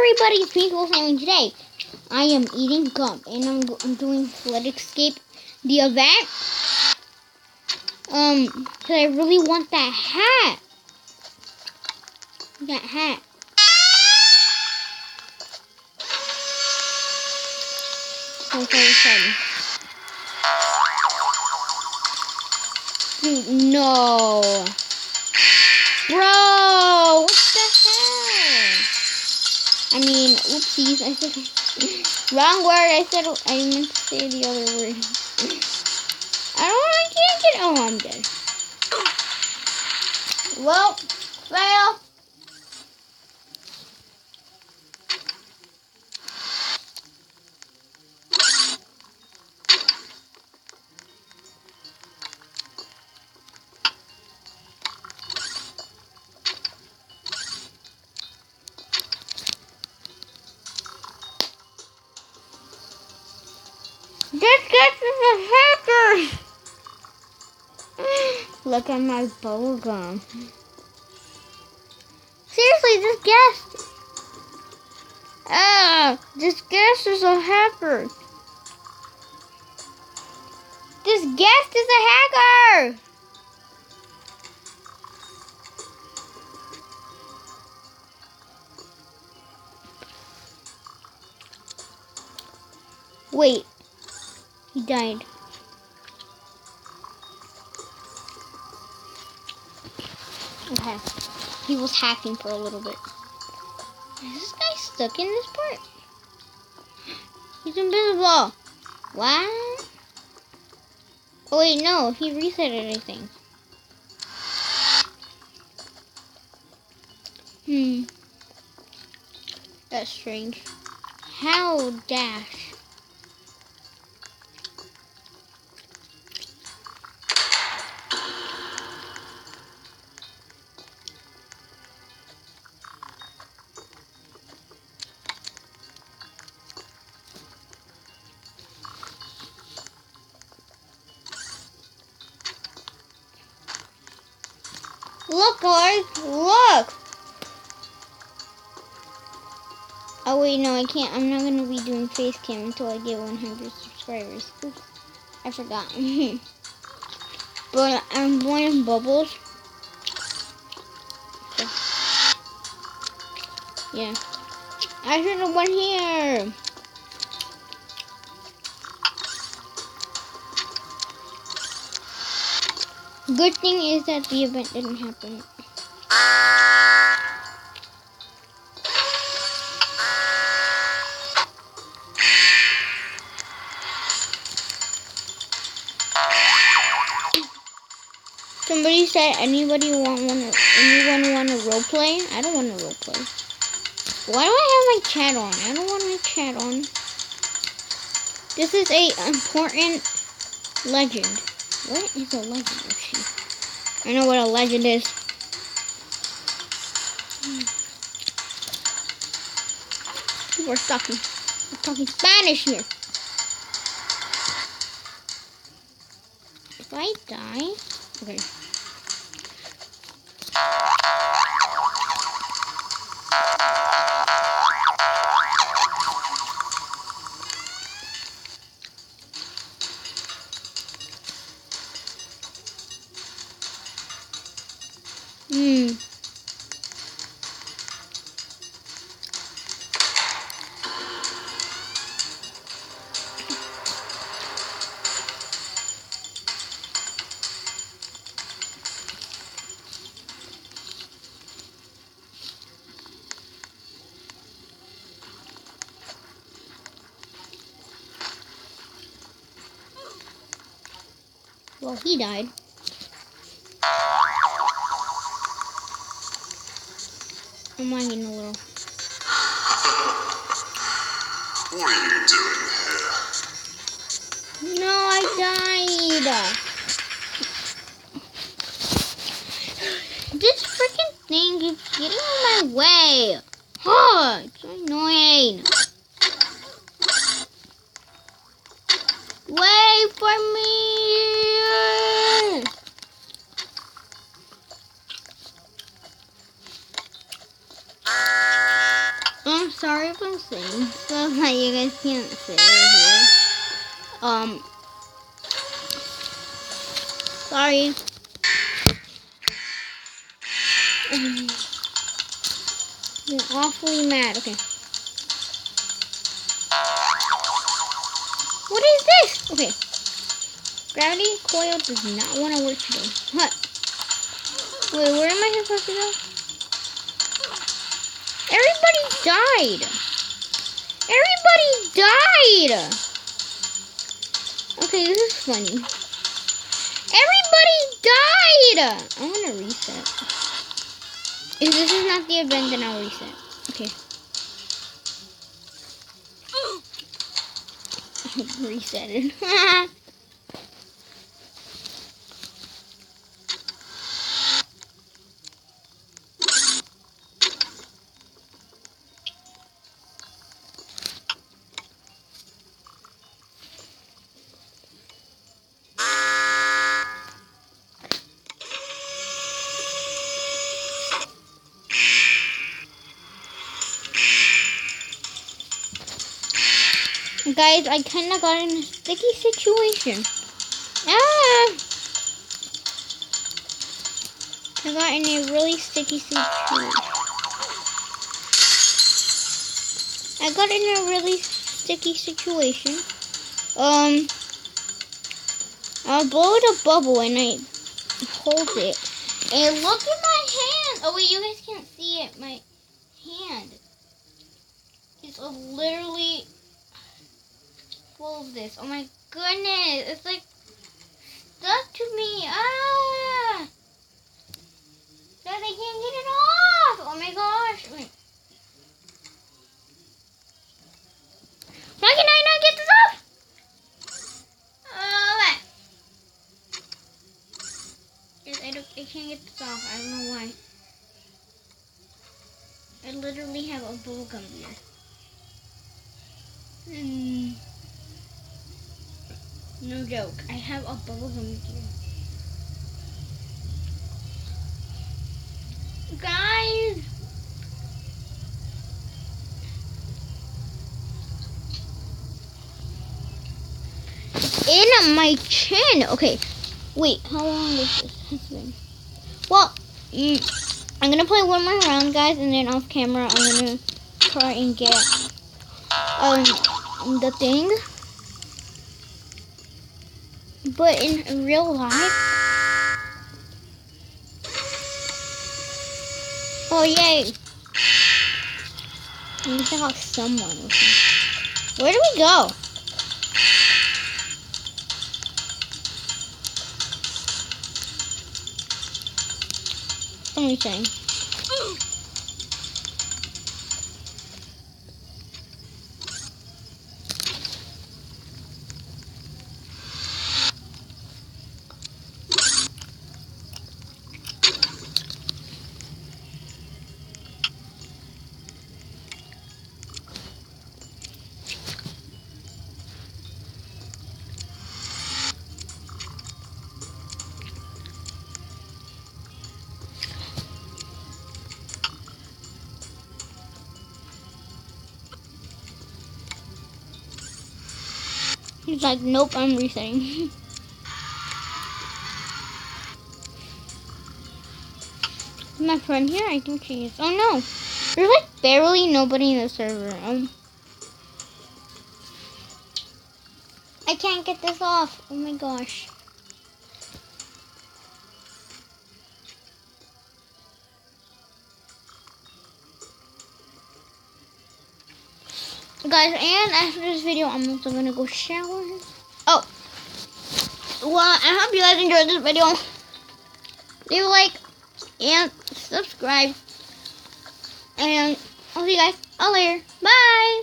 everybody, it's me, Cool Sammy. Today, I am eating gum, and I'm doing Let Escape the event. Cause I really want that hat. That hat. That's all exciting. Dude, no. Bro, what the hell? I mean, oopsies, I said wrong word. I meant to say the other word. I can't get. Oh, I'm dead. Well, fail. This guy is a hacker. Look at my bubble gum. Seriously, this guest is a hacker. This guest is a hacker. Wait, he died. Okay, he was hacking for a little bit. Is this guy stuck in this part? He's invisible. What? Oh wait, no, he reset it, I think. That's strange. How dash? Look, guys, look! Oh wait, no, I can't. I'm not gonna be doing face cam until I get 100 subscribers. Oops, I forgot. But I'm blowing bubbles. Yeah, I should have went here. Good thing is that the event didn't happen. Somebody said anyone want a role play? I don't want a role play. Why do I have my chat on? I don't want my chat on. This is a important legend. What is a legend? I know what a legend is. We're talking Spanish here. If I die, okay. Well, he died. I'm lagging a little. What are you doing here? No, I died. This freaking thing keeps getting in my way. Oh, it's so annoying. Wait for me. sorry if I'm saying stuff that you guys can't say here. Sorry. I'm awfully mad. Okay. What is this? Okay. Gravity coil does not want to work today. What? Wait, where am I supposed to go? Everybody died. Everybody died. Okay, this is funny. Everybody died. I'm gonna reset. If this is not the event, then I'll reset. Okay. Reset it. Guys, I kind of got in a sticky situation. Ah! I got in a really sticky situation. I'll blow it a bubble and I hold it. And look at my hand! Oh wait, you guys can't see it. My hand is literally full of this. Oh my goodness! It's like stuck to me. Ah! Guys, I can't get it off! Oh my gosh! Wait. Why can I not get this off? I can't get this off. I don't know why. I literally have a bubblegum here. No joke. I have a bubblegum here. Guys! In my chin. Okay. Wait, how long is this been? Well, I'm gonna play one more round, guys, and then off camera, I'm gonna try and get the thing. But in real life, oh yay! At least I got someone with me. Where do we go? Anything. He's like, nope, I'm resetting. My friend here, I think she is. Oh no, there's like barely nobody in the server. I can't get this off. Oh my gosh. Guys, and after this video, I'm also gonna go shower. Oh, well, I hope you guys enjoyed this video. Leave a like and subscribe. And I'll see you guys all later. Bye.